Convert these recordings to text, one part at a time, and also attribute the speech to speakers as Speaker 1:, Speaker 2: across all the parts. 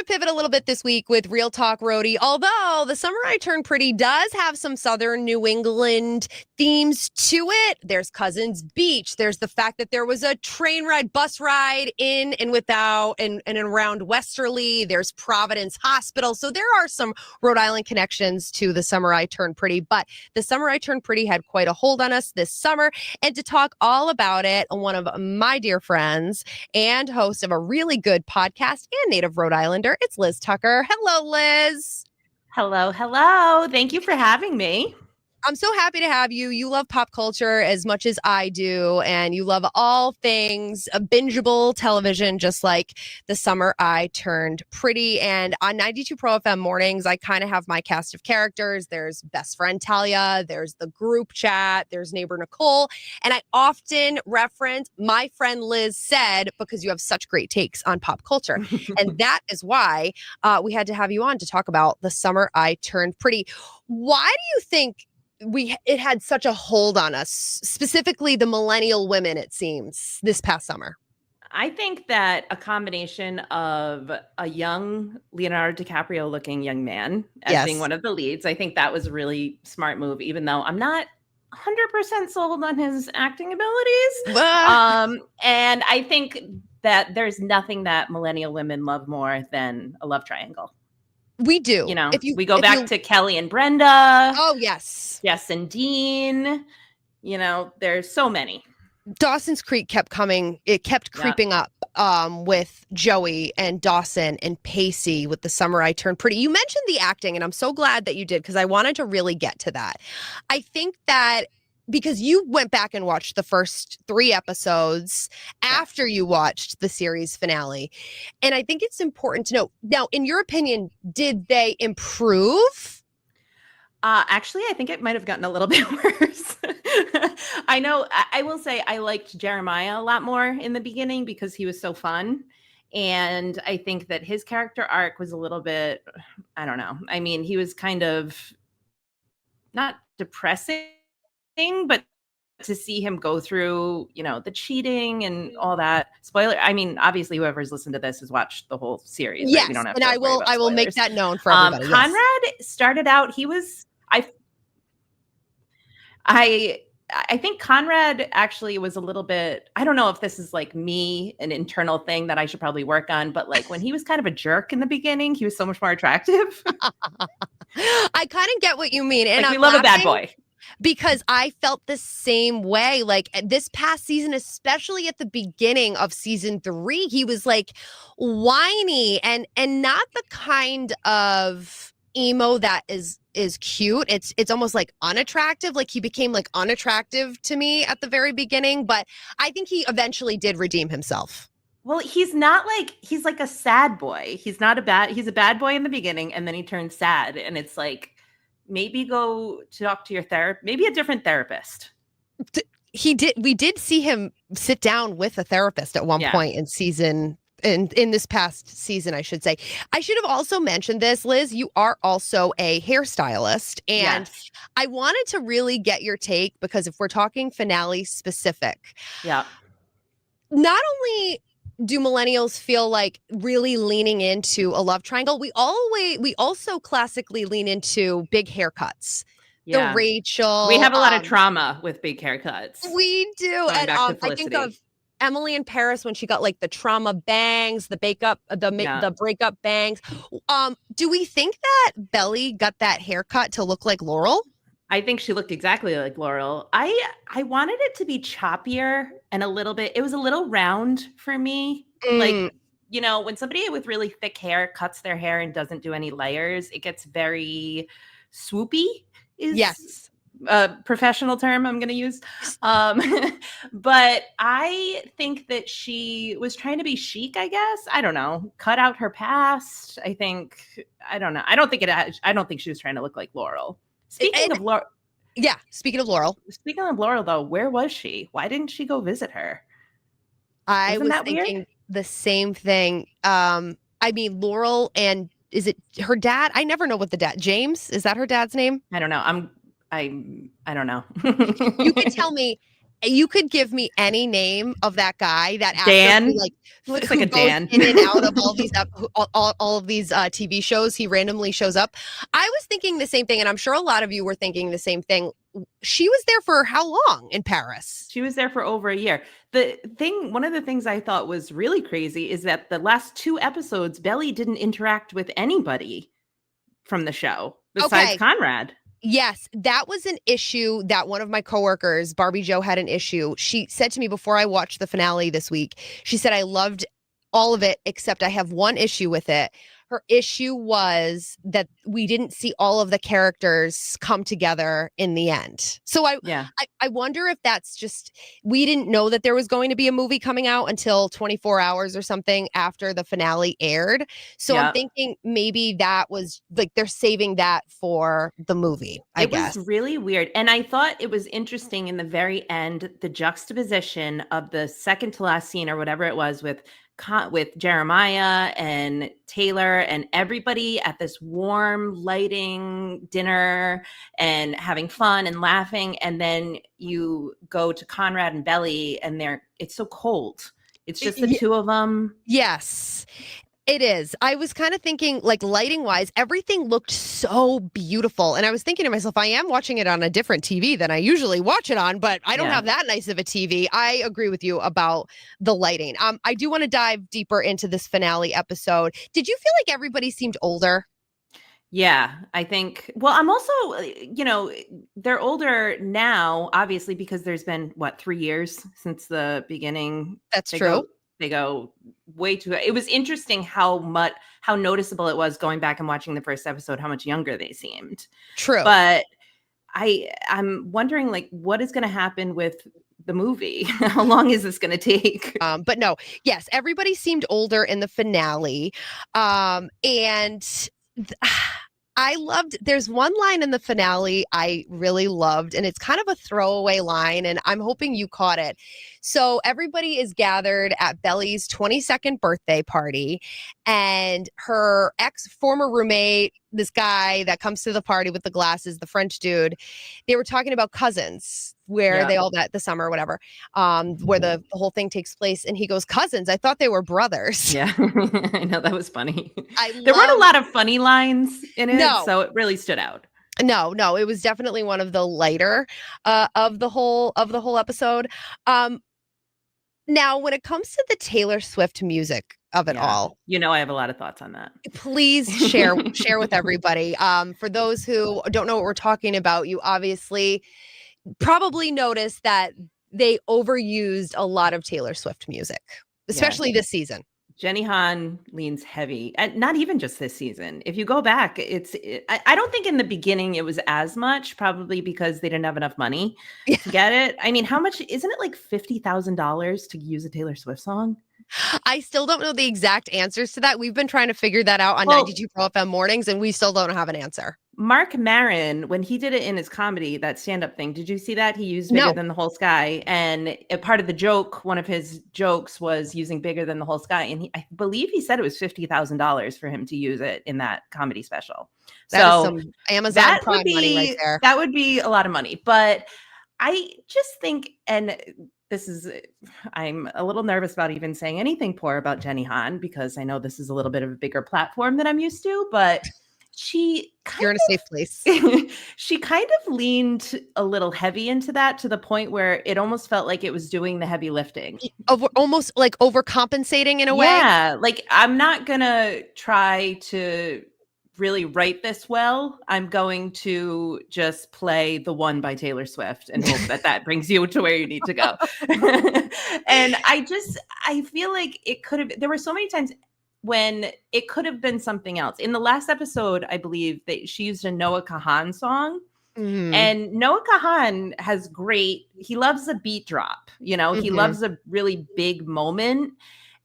Speaker 1: to pivot a little bit this week with Real Talk Roadie. Although The Summer I Turned Pretty does have some Southern New England themes to it. There's Cousins Beach. There's the fact that there was a train ride, bus ride in and without and around Westerly. There's Providence Hospital. So there are some Rhode Island connections to The Summer I Turned Pretty. But The Summer I Turned Pretty had quite a hold on us this summer. And to talk all about it, one of my dear friends and host of a really good podcast and native Rhode Islander, it's Liz Tucker. Hello, Liz.
Speaker 2: Hello, hello. Thank you for having me.
Speaker 1: I'm so happy to have you. You love pop culture as much as I do, and you love all things bingeable television, just like The Summer I Turned Pretty. And on 92 Pro FM mornings, I kind of have my cast of characters. There's best friend Talia, there's the group chat, there's neighbor Nicole, and I often reference my friend Liz said, because you have such great takes on pop culture. And that is why we had to have you on to talk about The Summer I Turned Pretty. Why do you think it had such a hold on us, specifically the millennial women, it seems, this past summer?
Speaker 2: I think that a combination of a young Leonardo DiCaprio looking young man as being one of the leads, I think that was a really smart move, even though I'm not 100% sold on his acting abilities. And I think that there's nothing that millennial women love more than a love triangle.
Speaker 1: We do.
Speaker 2: You know, we go back to Kelly and Brenda.
Speaker 1: Oh, yes.
Speaker 2: Jess and Dean. You know, there's so many.
Speaker 1: Dawson's Creek kept coming. It kept creeping up with Joey and Dawson and Pacey with The Summer I Turned Pretty. You mentioned the acting, and I'm so glad that you did, because I wanted to really get to that. I think that because you went back and watched the first 3 episodes after you watched the series finale. And I think it's important to know, now, in your opinion, did they improve?
Speaker 2: Actually, I think it might have gotten a little bit worse. I know, I will say I liked Jeremiah a lot more in the beginning because he was so fun. And I think that his character arc was a little bit, I don't know. I mean, he was kind of not depressing, but to see him go through, you know, the cheating and all that. Spoiler. I mean, obviously, whoever's listened to this has watched the whole series.
Speaker 1: Yes,
Speaker 2: right? We don't have
Speaker 1: and
Speaker 2: to
Speaker 1: I will make that known for everybody.
Speaker 2: Conrad started out. He was. I think Conrad actually was a little bit. I don't know if this is like me, an internal thing that I should probably work on. But like when he was kind of a jerk in the beginning, he was so much more attractive.
Speaker 1: I kind of get what you mean, and
Speaker 2: like, we love a bad boy.
Speaker 1: Because I felt the same way, like this past season, especially at the beginning of season 3, he was like whiny and not the kind of emo that is cute. It's almost like unattractive. Like he became like unattractive to me at the very beginning, but I think he eventually did redeem himself.
Speaker 2: Well, he's like a sad boy. He's a bad boy in the beginning, and then he turns sad, and it's like, maybe go talk to your therapist, maybe a different therapist.
Speaker 1: We did see him sit down with a therapist at one point in this past season, I should say. I should have also mentioned this, Liz, you are also a hairstylist, and I wanted to really get your take, because if we're talking finale specific, not only do millennials feel like really leaning into a love triangle, we also classically lean into big haircuts. The Rachel.
Speaker 2: We have a lot of trauma with big haircuts.
Speaker 1: We do. And I think of Emily in Paris when she got like the trauma bangs, the breakup bangs. Do we think that Belly got that haircut to look like Laurel?
Speaker 2: I think she looked exactly like Laurel. I wanted it to be choppier and it was a little round for me. Like, you know, when somebody with really thick hair cuts their hair and doesn't do any layers, it gets very swoopy. Is a professional term I'm going to use. But I think that she was trying to be chic, I guess. I don't know. Cut out her past. I don't know. I don't think she was trying to look like Laurel. Speaking of Laurel, though, where was she? Why didn't she go visit her?
Speaker 1: I was thinking the same thing. I mean, Laurel, and is it her dad? I never know what James, is that her dad's name?
Speaker 2: I don't know. I don't know.
Speaker 1: You can tell me You could give me any name of that guy, that actor who
Speaker 2: Dan
Speaker 1: like
Speaker 2: looks like
Speaker 1: who
Speaker 2: a
Speaker 1: goes
Speaker 2: Dan.
Speaker 1: in and out of all these all of these TV shows. He randomly shows up. I was thinking the same thing, and I'm sure a lot of you were thinking the same thing. She was there for how long in Paris?
Speaker 2: She was there for over a year. One of the things I thought was really crazy is that the last 2 episodes, Belly didn't interact with anybody from the show besides
Speaker 1: Okay.
Speaker 2: Conrad.
Speaker 1: Yes, that was an issue that one of my coworkers, Barbie Joe, had an issue. She said to me before I watched the finale this week, she said, I loved all of it, except I have one issue with it. Her issue was that we didn't see all of the characters come together in the end. So
Speaker 2: Yeah.
Speaker 1: I wonder if that's just, we didn't know that there was going to be a movie coming out until 24 hours or something after the finale aired. So I'm
Speaker 2: Yep.
Speaker 1: thinking maybe that was like they're saving that for the movie, I
Speaker 2: It was
Speaker 1: guess.
Speaker 2: really weird. And I thought it was interesting in the very end, the juxtaposition of the second to last scene or whatever it was with Jeremiah and Taylor and everybody at this warm lighting dinner and having fun and laughing. And then you go to Conrad and Belly and it's so cold. It's just the two of them.
Speaker 1: Yes. It is. I was kind of thinking, like, lighting wise, everything looked so beautiful. And I was thinking to myself, I am watching it on a different TV than I usually watch it on, but I don't have that nice of a TV. I agree with you about the lighting. I do want to dive deeper into this finale episode. Did you feel like everybody seemed older?
Speaker 2: Yeah, I think, well, I'm also, they're older now, obviously, because there's been, 3 years since the beginning.
Speaker 1: That's true.
Speaker 2: They go way too. It was interesting how noticeable it was going back and watching the first episode, how much younger they seemed.
Speaker 1: True.
Speaker 2: But I'm wondering, like, what is going to happen with the movie? How long is this going to take?
Speaker 1: But no, yes, everybody seemed older in the finale. And there's one line in the finale I really loved, and it's kind of a throwaway line, and I'm hoping you caught it. So everybody is gathered at Belly's 22nd birthday party, and her former roommate, this guy that comes to the party with the glasses, the French dude, they were talking about cousins, where they all met the summer or whatever, where the whole thing takes place. And he goes, cousins? I thought they were brothers.
Speaker 2: Yeah, I know, that was funny. There weren't a lot of funny lines in it, so it really stood out.
Speaker 1: No, it was definitely one of the lighter of the whole episode. Now, when it comes to the Taylor Swift music of it all,
Speaker 2: I have a lot of thoughts on that.
Speaker 1: Please share with everybody. For those who don't know what we're talking about, you obviously probably noticed that they overused a lot of Taylor Swift music, especially this season.
Speaker 2: Jenny Han leans heavy, and not even just this season. If you go back, I don't think in the beginning it was as much, probably because they didn't have enough money to get it. I mean, how much, isn't it like $50,000 to use a Taylor Swift song?
Speaker 1: I still don't know the exact answers to that. We've been trying to figure that out on 92 Pro FM mornings, and we still don't have an answer.
Speaker 2: Mark Maron, when he did it in his comedy, that stand-up thing, did you see that? He used Bigger Than the Whole Sky. And a part of the joke, one of his jokes was using Bigger Than the Whole Sky. And I believe he said it was $50,000 for him to use it in that comedy special.
Speaker 1: That is some Amazon Prime money right there.
Speaker 2: That would be a lot of money. But I just think, and I'm a little nervous about even saying anything poor about Jenny Han, because I know this is a little bit of a bigger platform than I'm used to, but you're in a safe place. She kind of leaned a little heavy into that, to the point where it almost felt like it was doing the heavy lifting.
Speaker 1: Almost like overcompensating in a way.
Speaker 2: Yeah, like, I'm not gonna try to really write this well. I'm going to just play The One by Taylor Swift and hope that brings you to where you need to go. And I feel like there were so many times when it could have been something else. In the last episode, I believe that she used a Noah Kahan song. Mm-hmm. And Noah Kahan he loves a beat drop, he loves a really big moment.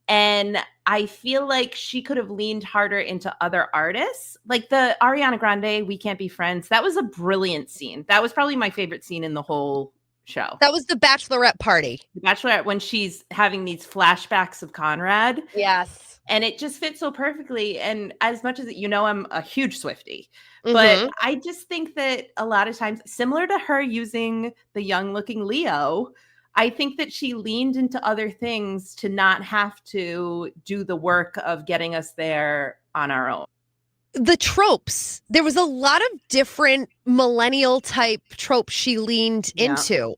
Speaker 2: And I feel like she could have leaned harder into other artists, like the Ariana Grande, We Can't Be Friends. That was a brilliant scene. That was probably my favorite scene in the whole show.
Speaker 1: That was the bachelorette party.
Speaker 2: The bachelorette, when she's having these flashbacks of Conrad.
Speaker 1: Yes.
Speaker 2: And it just fits so perfectly. And as much as I'm a huge Swiftie, but I just think that a lot of times, similar to her using the young looking Leo, I think that she leaned into other things to not have to do the work of getting us there on our own.
Speaker 1: The tropes. There was a lot of different millennial type tropes she leaned
Speaker 2: Yeah.
Speaker 1: into.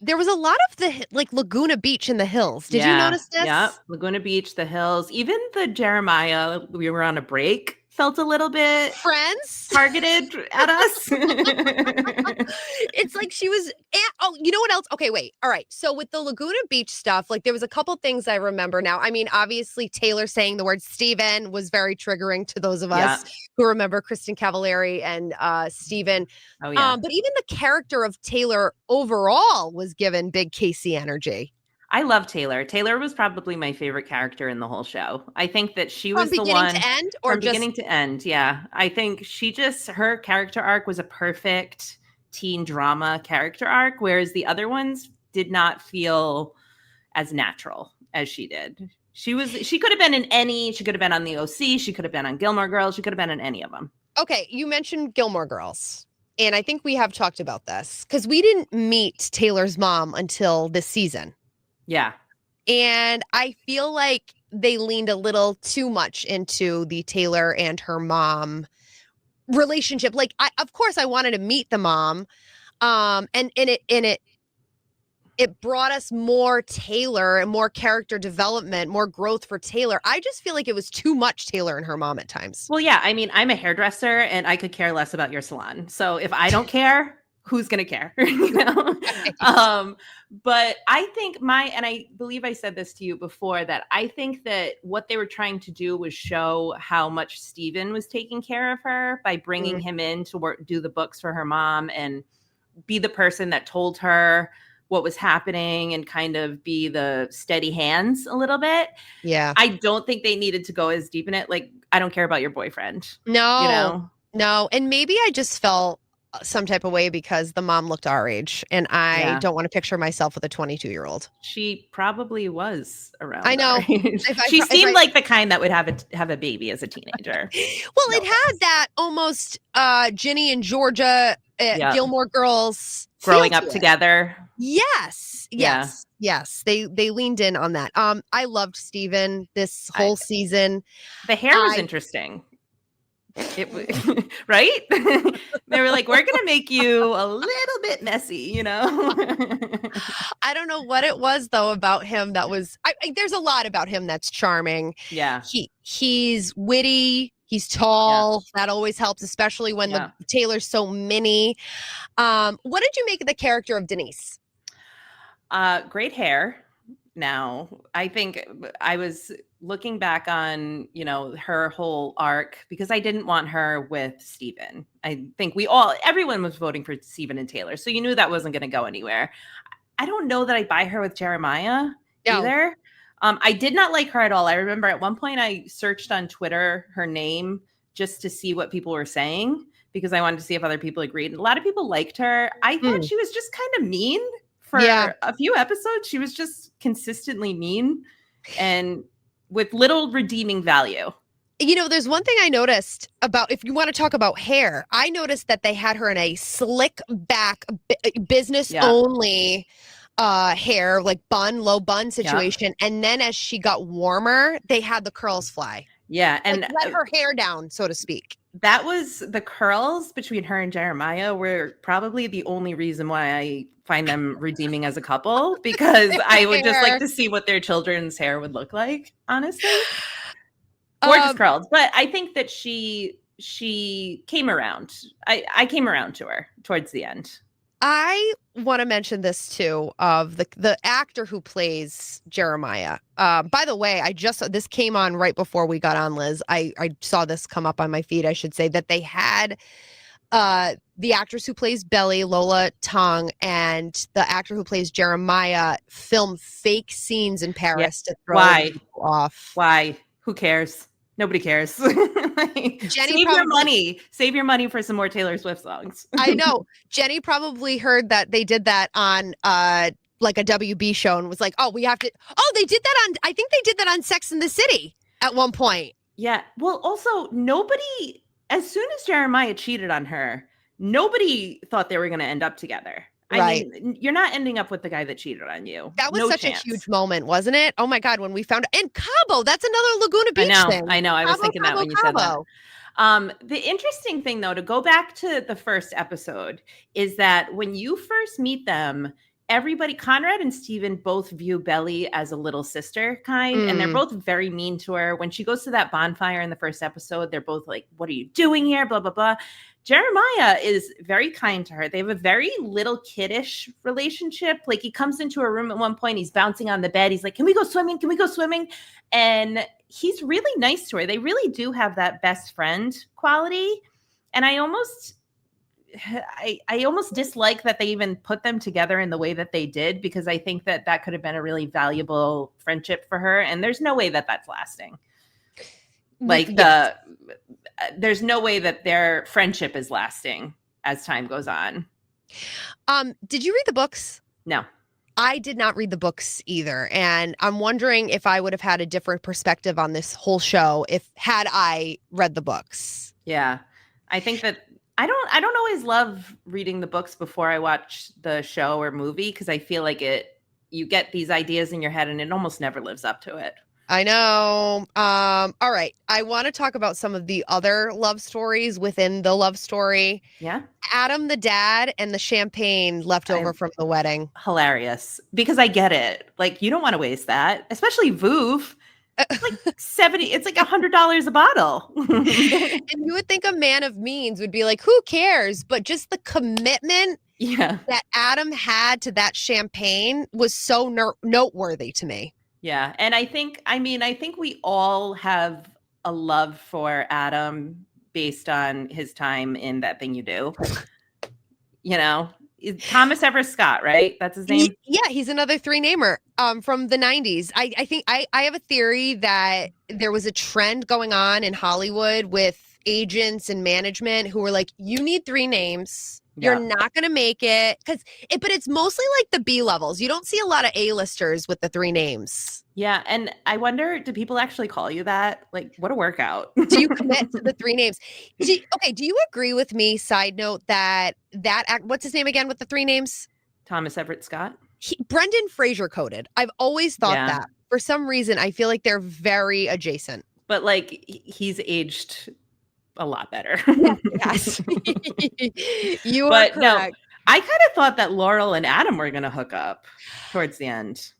Speaker 1: There was a lot of the like Laguna Beach in the hills. Did you
Speaker 2: Yeah.
Speaker 1: notice this?
Speaker 2: Yeah. Laguna Beach, the hills, even the Jeremiah, we were on a break, felt a little bit
Speaker 1: Friends?
Speaker 2: targeted at us.
Speaker 1: It's like she was. Oh, you know what else? Okay, wait. All right. So with the Laguna Beach stuff, like there was a couple things I remember now. I mean, obviously Taylor saying the word Steven was very triggering to those of
Speaker 2: Yeah.
Speaker 1: us who remember Kristen Cavallari and Steven.
Speaker 2: Oh, yeah.
Speaker 1: But even the character of Taylor overall was given big Casey energy.
Speaker 2: I love Taylor. Taylor was probably my favorite character in the whole show. I think that she
Speaker 1: From
Speaker 2: was the
Speaker 1: beginning
Speaker 2: one
Speaker 1: to end, or
Speaker 2: from
Speaker 1: just
Speaker 2: beginning to end. Yeah. I think her character arc was a perfect teen drama character arc, whereas the other ones did not feel as natural as she did. She could have been she could have been on the OC, she could have been on Gilmore Girls, she could have been in any of them.
Speaker 1: Okay, you mentioned Gilmore Girls. And I think we have talked about this because we didn't meet Taylor's mom until this season.
Speaker 2: Yeah.
Speaker 1: And I feel like they leaned a little too much into the Taylor and her mom relationship. Like, of course, I wanted to meet the mom, and it brought us more Taylor and more character development, more growth for Taylor. I just feel like it was too much Taylor and her mom at times.
Speaker 2: Well, yeah. I mean, I'm a hairdresser, and I could care less about your salon. So if I don't care, who's going to care? You know? But I think and I believe I said this to you before, that I think that what they were trying to do was show how much Steven was taking care of her by bringing him in to do the books for her mom and be the person that told her what was happening and kind of be the steady hands a little bit.
Speaker 1: Yeah.
Speaker 2: I don't think they needed to go as deep in it. Like, I don't care about your boyfriend.
Speaker 1: No,
Speaker 2: you know?
Speaker 1: No. And maybe I just felt some type of way because the mom looked our age, and I don't want to picture myself with a 22-year-old.
Speaker 2: She probably was around.
Speaker 1: I know.
Speaker 2: She seemed like the kind that would have a baby as a teenager.
Speaker 1: Well, it had that almost Ginny and Georgia Gilmore Girls
Speaker 2: growing up together.
Speaker 1: Yes. They leaned in on that. I loved Steven this whole season.
Speaker 2: The hair was interesting. Right? They were like, we're gonna make you a little bit messy, you know.
Speaker 1: I don't know what it was though about him that was there's a lot about him that's charming.
Speaker 2: Yeah.
Speaker 1: He's witty, he's tall. Yeah. That always helps, especially when the Taylor's so mini. What did you make of the character of Denise?
Speaker 2: Great hair. Now, I think I was looking back on, her whole arc because I didn't want her with Steven. I think everyone was voting for Steven and Taylor. So you knew that wasn't going to go anywhere. I don't know that I buy her with Jeremiah either. I did not like her at all. I remember at one point I searched on Twitter her name just to see what people were saying because I wanted to see if other people agreed. A lot of people liked her. I thought she was just kind of mean. For a few episodes, she was just consistently mean and with little redeeming value.
Speaker 1: There's one thing I noticed about, if you want to talk about hair, I noticed that they had her in a slick back, business only hair, like low bun situation. Yeah. And then as she got warmer, they had the curls fly.
Speaker 2: Yeah. And
Speaker 1: let her hair down, so to speak.
Speaker 2: That was the curls between her and Jeremiah were probably the only reason why I find them redeeming as a couple, because I would just like to see what their children's hair would look like, honestly. Gorgeous curls. But I think that she came around. I came around to her towards the end.
Speaker 1: I want to mention this too, of the actor who plays Jeremiah. By the way, this came on right before we got on, Liz. I saw this come up on my feed, I should say, that they had the actress who plays Belly, Lola Tong, and the actor who plays Jeremiah film fake scenes in Paris to throw people off.
Speaker 2: Why? Who cares? Nobody cares. Save your money. Save your money for some more Taylor Swift songs.
Speaker 1: I know. Jenny probably heard that they did that on like a WB show and was like, oh, we have to. Oh, they did that on. I think they did that on Sex and the City at one point.
Speaker 2: Yeah. Well, also, nobody, as soon as Jeremiah cheated on her, nobody thought they were going to end up together. I
Speaker 1: Right.
Speaker 2: mean, you're not ending up with the guy that cheated on you.
Speaker 1: That was
Speaker 2: No
Speaker 1: such a
Speaker 2: chance.
Speaker 1: huge moment, wasn't it? Oh my God, when we found and Cabo, that's another Laguna Beach thing.
Speaker 2: I know. I was
Speaker 1: Cabo,
Speaker 2: thinking that
Speaker 1: Cabo,
Speaker 2: when you said that.
Speaker 1: Cabo.
Speaker 2: The interesting thing, though, to go back to the first episode, is that when you first meet them, everybody, Conrad and Steven, both view Belly as a little sister kind, and they're both very mean to her. When she goes to that bonfire in the first episode, they're both like, "What are you doing here?" Blah, blah, blah. Jeremiah is very kind to her. They have a very little kiddish relationship. Like, he comes into a room at one point, he's bouncing on the bed. He's like, "Can we go swimming? Can we go swimming?" And he's really nice to her. They really do have that best friend quality. And I almost dislike that they even put them together in the way that they did, because I think that that could have been a really valuable friendship for her. And there's no way that that's lasting. Like, there's no way that their friendship is lasting as time goes on.
Speaker 1: Did you read the books?
Speaker 2: No.
Speaker 1: I did not read the books either. And I'm wondering if I would have had a different perspective on this whole show had I read the books.
Speaker 2: Yeah. I think that I don't always love reading the books before I watch the show or movie, because I feel like you get these ideas in your head and it almost never lives up to it.
Speaker 1: I know. All right. I want to talk about some of the other love stories within the love story.
Speaker 2: Yeah.
Speaker 1: Adam, the dad, and the champagne left over from the wedding.
Speaker 2: Hilarious. Because I get it. Like, you don't want to waste that, especially Vouv. It's like it's like $100 a bottle.
Speaker 1: And you would think a man of means would be like, who cares? But just the commitment that Adam had to that champagne was so noteworthy to me.
Speaker 2: Yeah. And I think we all have a love for Adam based on his time in That Thing You Do. You know, Thomas Everett Scott, right? That's his name?
Speaker 1: Yeah, he's another three-namer from the 90s. I think I have a theory that there was a trend going on in Hollywood with agents and management who were like, you need three names. You're not going to make it. But it's mostly like the B levels. You don't see a lot of A-listers with the three names.
Speaker 2: Yeah. And I wonder, do people actually call you that? Like, what a workout.
Speaker 1: Do you commit to the three names? Do you agree with me, side note, that what's his name again with the three names?
Speaker 2: Thomas Everett Scott.
Speaker 1: Brendan Fraser coded. I've always thought that. For some reason, I feel like they're very adjacent.
Speaker 2: But like, he's aged a lot better.
Speaker 1: Yes. You are correct. No,
Speaker 2: I kind of thought that Laurel and Adam were going to hook up towards the end.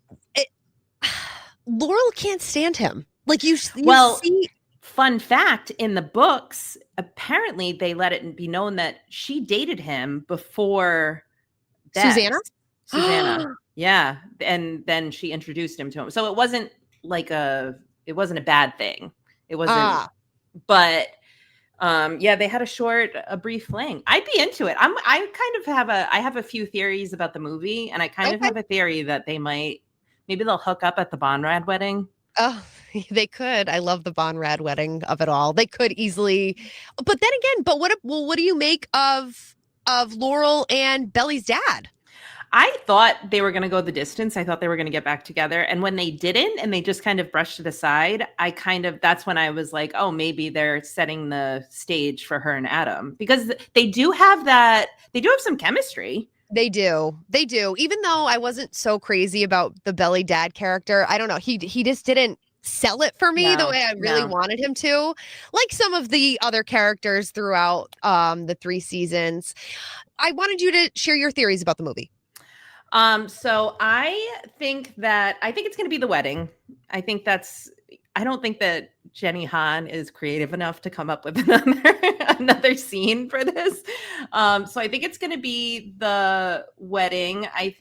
Speaker 1: Laurel can't stand him. Like, you see.
Speaker 2: Fun fact, in the books, apparently they let it be known that she dated him before that. Susanna. Yeah. And then she introduced him to him. So it wasn't a bad thing. It wasn't, but they had a brief fling. I'd be into it. I have a few theories about the movie, and I kind of have a theory that maybe they'll hook up at the Bonrad wedding.
Speaker 1: Oh, they could. I love the Bonrad wedding of it all. They could easily, but then again, what do you make of Laurel and Belly's dad?
Speaker 2: I thought they were going to go the distance. I thought they were going to get back together. And when they didn't, and they just kind of brushed it aside, that's when I was like, oh, maybe they're setting the stage for her and Adam, because they do have some chemistry. They do.
Speaker 1: Even though I wasn't so crazy about the Belly dad character, I don't know. He just didn't sell it for me the way I really wanted him to, like some of the other characters throughout the 3 seasons. I wanted you to share your theories about the movie.
Speaker 2: So I think it's going to be the wedding. I don't think that Jenny Han is creative enough to come up with another scene for this. So I think it's going to be the wedding. I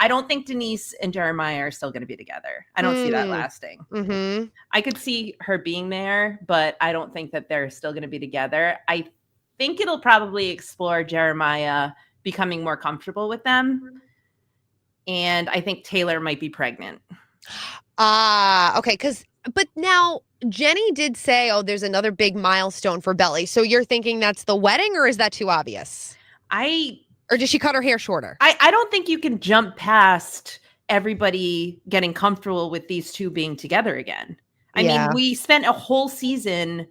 Speaker 2: don't think Denise and Jeremiah are still going to be together. I don't see that lasting.
Speaker 1: Mm-hmm.
Speaker 2: I could see her being there, but I don't think that they're still going to be together. I think it'll probably explore Jeremiah becoming more comfortable with them. And I think Taylor might be pregnant.
Speaker 1: Okay. But now Jenny did say, oh, there's another big milestone for Belly. So you're thinking that's the wedding, or is that too obvious? Or did she cut her hair shorter?
Speaker 2: I don't think you can jump past everybody getting comfortable with these two being together again. I mean, we spent a whole season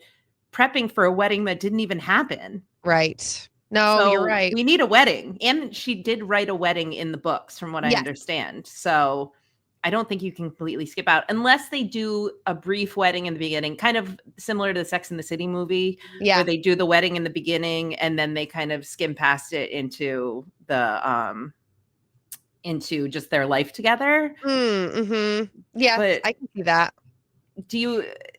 Speaker 2: prepping for a wedding that didn't even happen.
Speaker 1: Right. No, you're
Speaker 2: So
Speaker 1: right.
Speaker 2: we need a wedding. And she did write a wedding in the books, from what I
Speaker 1: Yes.
Speaker 2: understand. So I don't think you can completely skip out unless they do a brief wedding in the beginning, kind of similar to the Sex and the City movie, where
Speaker 1: Yeah.
Speaker 2: they do the wedding in the beginning and then they kind of skim past it into just their life together.
Speaker 1: Mm-hmm. Yes,
Speaker 2: But
Speaker 1: I can see that.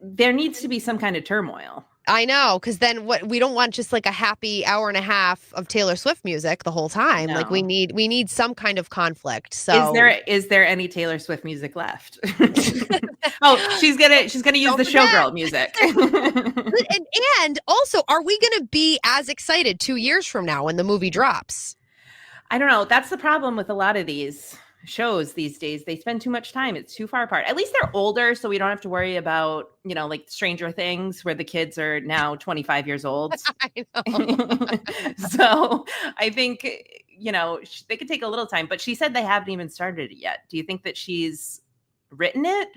Speaker 2: there needs to be some kind of turmoil.
Speaker 1: I know, because then we don't want just like a happy hour and a half of Taylor Swift music the whole time. Like we
Speaker 2: No.
Speaker 1: need some kind of conflict.
Speaker 2: Is
Speaker 1: So
Speaker 2: there any Taylor Swift music left? Oh, she's gonna use
Speaker 1: don't
Speaker 2: the
Speaker 1: forget.
Speaker 2: showgirl music.
Speaker 1: And also, are we going to be as excited 2 years from now when the movie drops?
Speaker 2: I don't know. That's the problem with a lot of these shows these days. They spend too much time. It's too far apart. At least they're older, so we don't have to worry about, like Stranger Things, where the kids are now 25 years old.
Speaker 1: I know.
Speaker 2: So I think, they could take a little time, but she said they haven't even started it yet. Do you think that she's written it?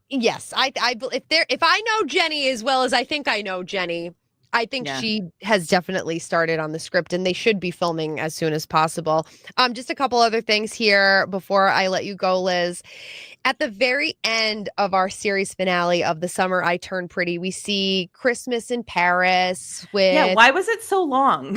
Speaker 1: Yes, if I know Jenny as well as I think I know Jenny, I think she has definitely started on the script, and they should be filming as soon as possible. Just a couple other things here before I let you go, Liz. At the very end of our series finale of The Summer I Turned Pretty, we see Christmas in Paris with...
Speaker 2: Yeah, why was it so long?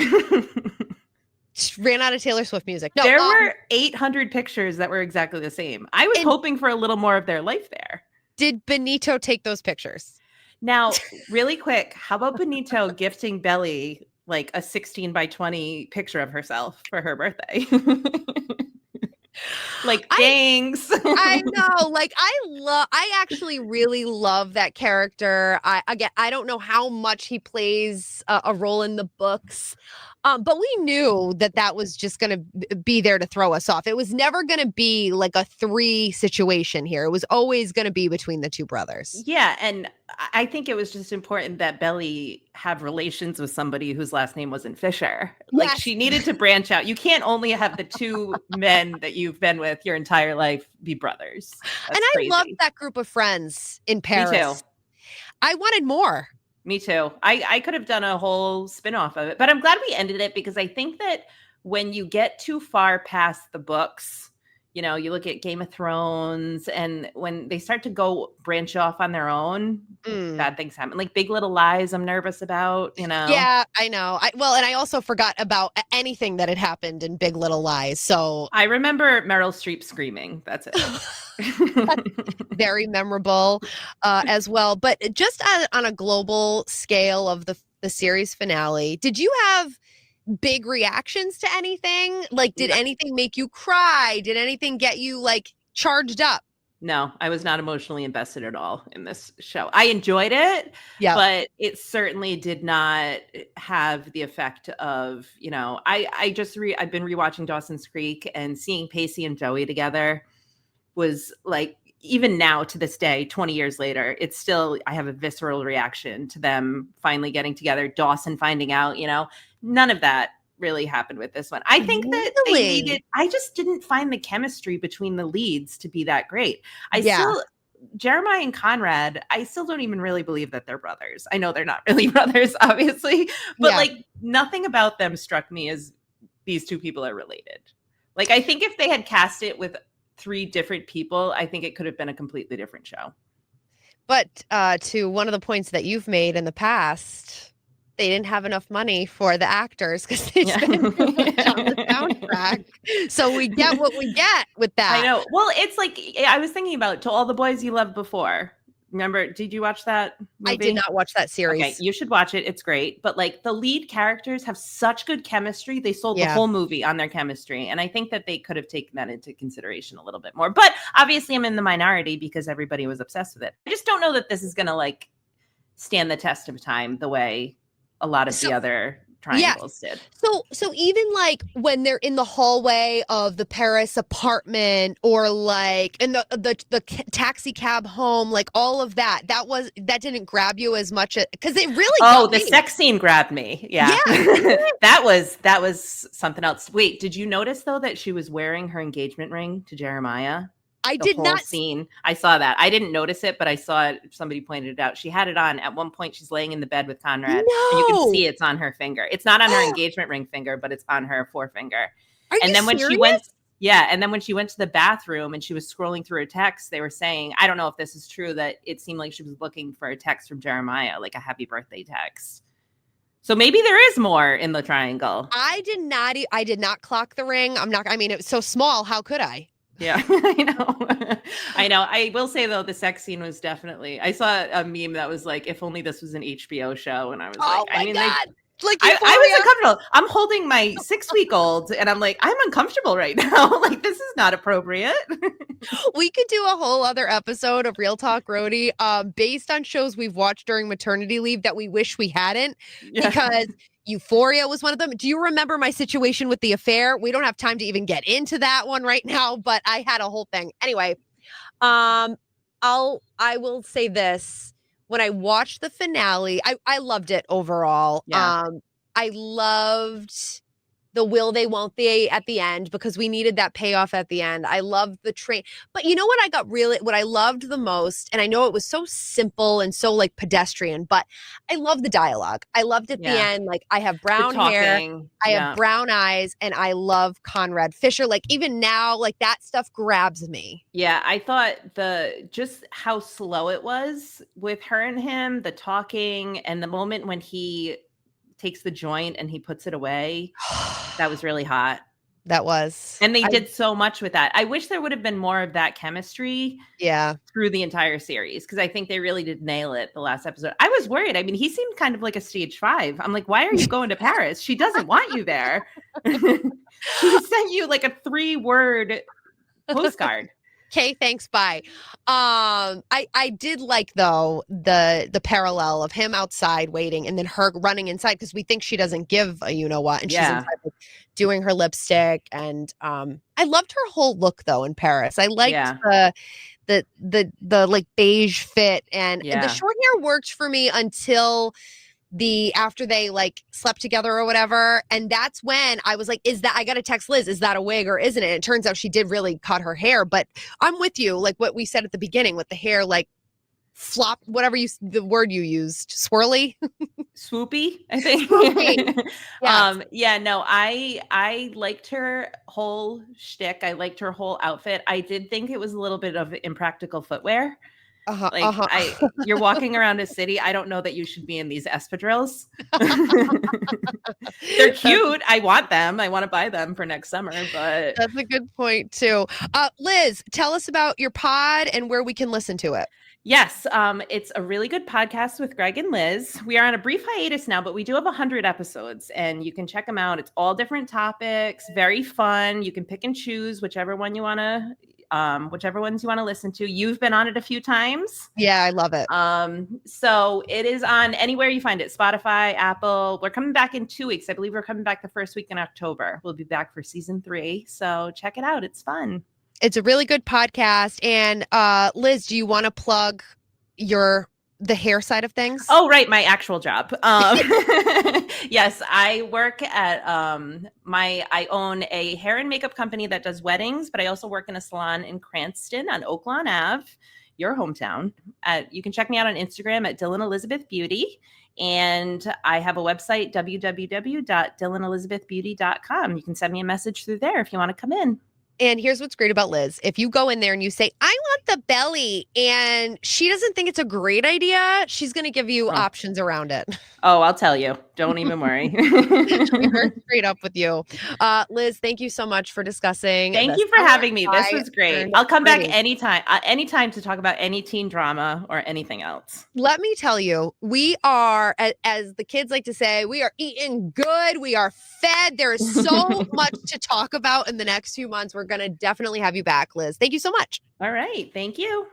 Speaker 1: Ran out of Taylor Swift music. No,
Speaker 2: there were 800 pictures that were exactly the same. I was hoping for a little more of their life there.
Speaker 1: Did Benito take those pictures?
Speaker 2: Now, really quick, how about Benito gifting Belly like a 16 by 20 picture of herself for her birthday? Like, thanks.
Speaker 1: I know. Like, I actually really love that character. I don't know how much he plays a role in the books. But we knew that was just going to be there to throw us off. It was never going to be like a 3 situation here. It was always going to be between the 2 brothers.
Speaker 2: Yeah. And I think it was just important that Belly have relations with somebody whose last name wasn't Fisher. Like, she needed to branch out. You can't only have the 2 men that you've been with your entire life be brothers. That's crazy.
Speaker 1: I loved that group of friends in Paris.
Speaker 2: Me too.
Speaker 1: I wanted more.
Speaker 2: Me too. I could have done a whole spinoff of it, but I'm glad we ended it, because I think that when you get too far past the books, you look at Game of Thrones, and when they start to go branch off on their own, bad things happen. Like Big Little Lies, I'm nervous about,
Speaker 1: Yeah, I know. And I also forgot about anything that had happened in Big Little Lies. So
Speaker 2: I remember Meryl Streep screaming. That's it.
Speaker 1: That's very memorable as well. But just on a global scale of the series finale, did you have big reactions to anything? Like, did anything make you cry? Did anything get you like charged up?
Speaker 2: No, I was not emotionally invested at all in this show. I enjoyed it, but it certainly did not have the effect of, I've been rewatching Dawson's Creek, and seeing Pacey and Joey together was like, even now to this day, 20 years later, it's still, I have a visceral reaction to them finally getting together. Dawson finding out, none of that really happened with this one. I think that I just didn't find the chemistry between the leads to be that great. Jeremiah and Conrad, I still don't even really believe that they're brothers. I know they're not really brothers, obviously, but like, nothing about them struck me as these 2 people are related. Like, I think if they had cast it with 3 different people, I think it could have been a completely different show.
Speaker 1: But to one of the points that you've made in the past, they didn't have enough money for the actors because they spent too much on the soundtrack. So we get what we get with that.
Speaker 2: I know. Well, it's like, I was thinking about To All the Boys You Loved Before. Remember, did you watch that movie?
Speaker 1: I did not watch that series.
Speaker 2: Okay, you should watch it. It's great. But like, the lead characters have such good chemistry. They sold the whole movie on their chemistry. And I think that they could have taken that into consideration a little bit more. But obviously I'm in the minority because everybody was obsessed with it. I just don't know that this is going to like stand the test of time the way a lot of the other triangles did.
Speaker 1: So even like when they're in the hallway of the Paris apartment, or like in the taxi cab home, like all of that didn't grab you as much, because it really
Speaker 2: the sex scene grabbed me. Yeah. that was something else. Wait, did you notice though that she was wearing her engagement ring to Jeremiah?
Speaker 1: I
Speaker 2: the
Speaker 1: did
Speaker 2: whole
Speaker 1: not.
Speaker 2: scene. I saw that. I didn't notice it, but I saw it. Somebody pointed it out. She had it on. At one point, she's laying in the bed with Conrad, and you can
Speaker 1: No.
Speaker 2: see it's on her finger. It's not on her engagement ring finger, but it's on her forefinger.
Speaker 1: Are
Speaker 2: And
Speaker 1: you
Speaker 2: then when she
Speaker 1: serious?
Speaker 2: went, yeah, and then when she went to the bathroom and she was scrolling through her text, they were saying, I don't know if this is true, that it seemed like she was looking for a text from Jeremiah, like a happy birthday text. So maybe there is more in the triangle.
Speaker 1: I did not clock the ring. I mean, it was so small. How could I?
Speaker 2: Yeah, I know. I know. I will say though, the sex scene was definitely, I saw a meme that was like, if only this was an HBO show. And I was like,
Speaker 1: Oh
Speaker 2: I
Speaker 1: my
Speaker 2: mean,
Speaker 1: God. Like
Speaker 2: I
Speaker 1: Euphoria.
Speaker 2: was uncomfortable. I'm holding my 6-week-old and I'm like, I'm uncomfortable right now. Like, this is not appropriate.
Speaker 1: We could do a whole other episode of Real Talk Roadie based on shows we've watched during maternity leave that we wish we hadn't,
Speaker 2: Yeah.
Speaker 1: because Euphoria was one of them. Do you remember my situation with the affair? We don't have time to even get into that one right now, but I had a whole thing. Anyway, I will say this. When I watched the finale, I loved it overall.
Speaker 2: Yeah.
Speaker 1: I loved the will they won't they at the end, because we needed that payoff at the end. I loved the train. But you know what I loved the most, and I know it was so simple and so like pedestrian, but I love the dialogue. I loved at the
Speaker 2: Yeah.
Speaker 1: end, like, I have
Speaker 2: The
Speaker 1: brown hair,
Speaker 2: talking.
Speaker 1: I
Speaker 2: Yeah.
Speaker 1: have brown eyes, and I love Conrad Fisher. Like, even now, like, that stuff grabs me.
Speaker 2: Yeah, I thought just how slow it was with her and him, the talking, and the moment when he takes the joint and he puts it away, that was really hot.
Speaker 1: That was.
Speaker 2: And they did so much with that. I wish there would have been more of that chemistry through the entire series, because I think they really did nail it the last episode. I was worried. I mean, he seemed kind of like a stage 5. I'm like, why are you going to Paris? She doesn't want you there. She sent you like a 3-word postcard.
Speaker 1: Okay, thanks. Bye. I did like, though, the parallel of him outside waiting and then her running inside, because we think she doesn't give a you know what, and she's inside, like, doing her lipstick. And I loved her whole look though in Paris. I liked the like beige fit, and the short hair worked for me until after they like slept together or whatever. And that's when I was like, I gotta text Liz, is that a wig or isn't it? And it turns out she did really cut her hair. But I'm with you, like what we said at the beginning, with the hair like flop, whatever the word you used, swirly.
Speaker 2: Swoopy, I think.
Speaker 1: Swoopy. Yes.
Speaker 2: No, I liked her whole shtick. I liked her whole outfit. I did think it was a little bit of impractical footwear. You're walking around a city. I don't know that you should be in these espadrilles. They're cute. I want them. I want to buy them for next summer, but
Speaker 1: that's a good point too. Liz, tell us about your pod and where we can listen to it.
Speaker 2: Yes, it's a really good podcast with Greg and Liz. We are on a brief hiatus now, but we do have 100 episodes, and you can check them out. It's all different topics, very fun. You can pick and choose whichever ones you want to listen to. You've been on it a few times.
Speaker 1: Yeah, I love it.
Speaker 2: So it is on anywhere you find it, Spotify, Apple. We're coming back in 2 weeks. I believe we're coming back the first week in October. We'll be back for season 3. So check it out. It's fun.
Speaker 1: It's a really good podcast. And Liz, do you want to plug the hair side of things?
Speaker 2: Oh, right. My actual job. Yes, I work at I own a hair and makeup company that does weddings, but I also work in a salon in Cranston on Oak Lawn Ave, your hometown. You can check me out on Instagram at Dylan Elizabeth Beauty. And I have a website, www.dylanelizabethbeauty.com. You can send me a message through there if you want to come in.
Speaker 1: And here's what's great about Liz. If you go in there and you say, I want the belly, and she doesn't think it's a great idea, she's going to give you options around it.
Speaker 2: Oh, I'll tell you. Don't even worry.
Speaker 1: She'll be very straight up with you. Liz, thank you so much for discussing.
Speaker 2: Thank you for having me. This was great. I'll come back anytime to talk about any teen drama or anything else.
Speaker 1: Let me tell you, we are, as the kids like to say, we are eating good. We are fed. There is so much to talk about in the next few months. We're going to definitely have you back, Liz. Thank you so much.
Speaker 2: All right. Thank you.